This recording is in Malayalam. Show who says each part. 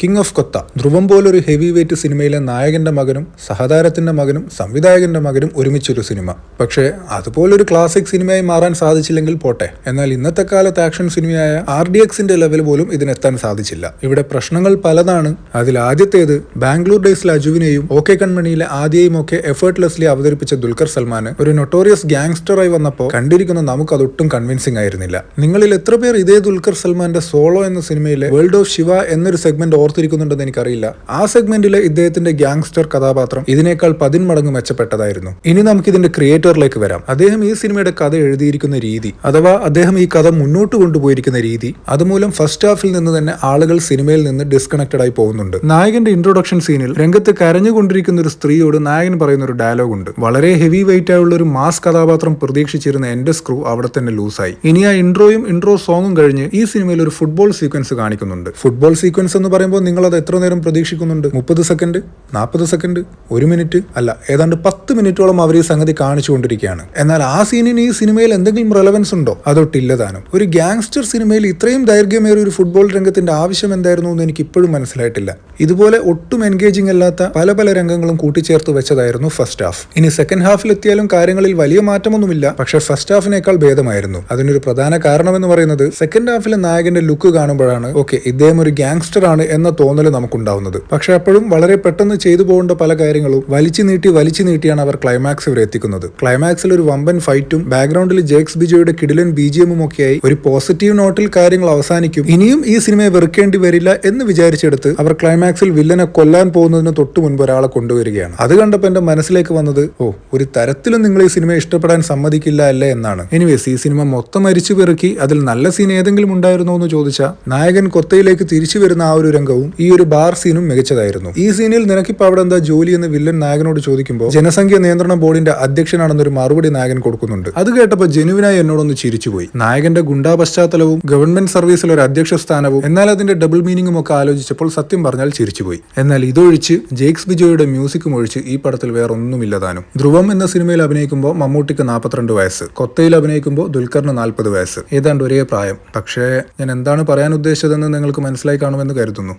Speaker 1: കിങ് ഓഫ് കൊത്ത. ധ്രുവം പോലൊരു ഹെവി വെയിറ്റ് സിനിമയിലെ നായകന്റെ മകനും സഹതാരത്തിന്റെ മകനും സംവിധായകന്റെ മകനും ഒരുമിച്ചൊരു സിനിമ. പക്ഷേ അതുപോലൊരു ക്ലാസിക് സിനിമയായി മാറാൻ സാധിച്ചില്ലെങ്കിൽ പോട്ടെ. എന്നാൽ ഇന്നത്തെ കാലത്ത് ആക്ഷൻ സിനിമയായ RDXന്റെ ലെവൽ പോലും ഇതിനെത്താൻ സാധിച്ചില്ല. ഇവിടെ പ്രശ്നങ്ങൾ പലതാണ്. അതിൽ ആദ്യത്തേത് ബാംഗ്ലൂർ ഡേയ്സിലെ അജുവിനെയും OK കൺമണിയിലെ ആദ്യയും ഒക്കെ എഫേർട്ട്ലെസ്ലി അവതരിപ്പിച്ച ദുൽഖർ സൽമാന് ഒരു നൊട്ടോറിയസ് ഗ്യാങ്സ്റ്ററായി വന്നപ്പോൾ കണ്ടിരിക്കുന്ന നമുക്ക് അതൊട്ടും കൺവിൻസിംഗ് ആയിരുന്നില്ല. നിങ്ങളിൽ എത്ര പേർ ഇതേ ദുൽഖർ സൽമാന്റെ സോളോ എന്ന സിനിമയിലെ വേൾഡ് ഓഫ് ശിവ എന്നൊരു സെഗ്മെന്റ് ഓർത്തിരിക്കുന്നുണ്ടെന്ന് എനിക്കറിയില്ല. ആ സെഗ്മെന്റിലെ ഇദ്ദേഹത്തിന്റെ ഗ്യാങ്സ്റ്റർ കഥാപാത്രം ഇതിനേക്കാൾ 10 മടങ്ങ് മെച്ചപ്പെട്ടതായിരുന്നു. ഇനി നമുക്ക് ഇതിന്റെ ക്രിയേറ്ററിലേക്ക് വരാം. അദ്ദേഹം ഈ സിനിമയുടെ കഥ എഴുതിയിരിക്കുന്ന രീതി, അഥവാ അദ്ദേഹം ഈ കഥ മുന്നോട്ട് കൊണ്ടുപോയിരിക്കുന്ന രീതി, അതുമൂലം ഫസ്റ്റ് ഹാഫിൽ നിന്ന് തന്നെ ആളുകൾ സിനിമയിൽ നിന്ന് ഡിസ്കണക്റ്റഡ് ആയി പോകുന്നുണ്ട്. നായകന്റെ ഇൻട്രൊഡക്ഷൻ സീനിൽ രംഗത്ത് കരഞ്ഞുകൊണ്ടിരിക്കുന്ന ഒരു സ്ത്രീയോട് നായകൻ പറയുന്ന ഒരു ഡയലോഗ് ഉണ്ട്. വളരെ ഹെവി വെയിറ്റ് ആയുള്ള ഒരു മാസ് കഥാപാത്രം പ്രതീക്ഷിച്ചിരുന്ന എന്റെ സ്ക്രൂ അവിടെ തന്നെ ലൂസായി. ഇനി ആ ഇൻട്രോ സോങ്ങും കഴിഞ്ഞ് ഈ സിനിമയിൽ ഒരു ഫുട്ബോൾ സീക്വൻസ് കാണിക്കുന്നുണ്ട്. ഫുട്ബോൾ സീക്വൻസ് എന്ന് പറയുമ്പോൾ നിങ്ങൾ അത് എത്ര നേരം പ്രതീക്ഷിക്കുന്നുണ്ട്? 30 സെക്കൻഡ്, 40 സെക്കൻഡ്, 1 മിനിറ്റ്, അല്ല ഏതാണ്ട് 10 മിനിറ്റോളം അവർ ഈ സംഗതി കാണിച്ചുകൊണ്ടിരിക്കുകയാണ്. എന്നാൽ ആ സീനിന് ഈ സിനിമയിൽ എന്തെങ്കിലും റെലവൻസ് ഉണ്ടോ? അതൊട്ടില്ല താനും. ഒരു ഗ്യാങ്സ്റ്റർ സിനിമയിൽ ഇത്രയും ദൈർഘ്യമേറിയ ഒരു ഫുട്ബോൾ രംഗത്തിന്റെ ആവശ്യം എന്തായിരുന്നു എന്ന് എനിക്ക് ഇപ്പോഴും മനസ്സിലായിട്ടില്ല. ഇതുപോലെ ഒട്ടും എൻഗേജിംഗ് അല്ലാത്ത പല രംഗങ്ങളും കൂട്ടിച്ചേർത്ത് വെച്ചതായിരുന്നു ഫസ്റ്റ് ഹാഫ്. ഇനി സെക്കൻഡ് ഹാഫിലെത്തിയാലും കാര്യങ്ങളിൽ വലിയ മാറ്റമൊന്നുമില്ല. പക്ഷെ ഫസ്റ്റ് ഹാഫിനേക്കാൾ ഭേദമായിരുന്നു. അതിനൊരു പ്രധാന കാരണം എന്ന് പറയുന്നത് സെക്കൻഡ് ഹാഫിലെ നായകന്റെ ലുക്ക് കാണുമ്പോഴാണ് ഇദ്ദേഹം ഒരു ഗ്യാങ്സ്റ്റർ ആണ് എന്ന തോന്നൽ നമുക്കുണ്ടാവുന്നത്. പക്ഷെ അപ്പോഴും വളരെ പെട്ടെന്ന് ചെയ്തു പോകേണ്ട പല കാര്യങ്ങളും വലിച്ചു നീട്ടിയാണ് അവർ ക്ലൈമാക്സ് വരെ എത്തിക്കുന്നത്. ക്ലൈമാക്സിൽ ഒരു വമ്പൻ ഫൈറ്റും ബാക്ക്ഗ്രൗണ്ടിൽ ജേക്സ് ബിജോയുടെ കിടിലൻ BGM ഒക്കെയായി ഒരു പോസിറ്റീവ് നോട്ടിൽ കാര്യങ്ങൾ അവസാനിക്കും. ഇനിയും ഈ സിനിമയെ വെറുക്കേണ്ടി വരില്ല എന്ന് വിചാരിച്ചെടുത്ത് അവർ ക്ലൈമാക്സിൽ വില്ലനെ കൊല്ലാൻ പോകുന്നതിന് തൊട്ടു മുൻപ് ഒരാളെ കൊണ്ടുവരികയാണ്. അത് കണ്ടപ്പോൾ എന്റെ മനസ്സിലേക്ക് വന്നത് ഒരു തരത്തിലും നിങ്ങൾ ഈ സിനിമ ഇഷ്ടപ്പെടാൻ സമ്മതിക്കില്ല അല്ലേ എന്നാണ്. എനിവേസ്, ഈ സിനിമ മൊത്തം അരിച്ചു പെറുക്കി അതിൽ നല്ല സീൻ ഏതെങ്കിലും ഉണ്ടായിരുന്നോ എന്ന് ചോദിച്ചാൽ നായകൻ കൊത്തയിലേക്ക് തിരിച്ചു വരുന്ന ആ ഒരു രംഗവും ഈ ഒരു ബാർ സീനും മികച്ചതായിരുന്നു. ഈ സീനിൽ നിനക്കിപ്പോ അവിടെ എന്താ ജോലി എന്ന് വില്ലൻ നായകനോട് ചോദിക്കുമ്പോൾ ജനസംഖ്യ നിയന്ത്രണ ബോർഡിന്റെ അധ്യക്ഷനാണെന്നൊരു മറുപടി നായകൻ കൊടുക്കുന്നുണ്ട്. അത് കേട്ടപ്പോൾ ജെനുവിനായി എന്നോടൊന്ന് ചിരിച്ചുപോയി. നായകന്റെ ഗുണ്ടാ പശ്ചാത്തലവും ഗവൺമെന്റ് സർവീസിൽ ഒരു അധ്യക്ഷ സ്ഥാനവും എന്നാൽ അതിന്റെ ഡബിൾ മീനിങ്ങും ഒക്കെ ആലോചിച്ചപ്പോൾ സത്യം പറഞ്ഞാൽ ചിരിച്ചുപോയി. എന്നാൽ ഇതൊഴിച്ച് ജേക്സ് ബിജോയുടെ മ്യൂസിക്കും ഒഴിച്ച് ഈ പടത്തിൽ വേറെ ഒന്നുമില്ലതാനും. ധ്രുവം എന്ന സിനിമയിൽ അഭിനയിക്കുമ്പോൾ മമ്മൂട്ടിക്ക് 42 വയസ്സ്, കൊത്തയിൽ അഭിനയിക്കുമ്പോൾ ദുൽഖറിന് 40 വയസ്സ്, ഏതാണ്ട് ഒരേ പ്രായം. പക്ഷേ ഞാൻ എന്താണ് പറയാൻ ഉദ്ദേശിച്ചതെന്ന് നിങ്ങൾക്ക് മനസ്സിലായി കാണുമെന്ന് കരുതുന്നു.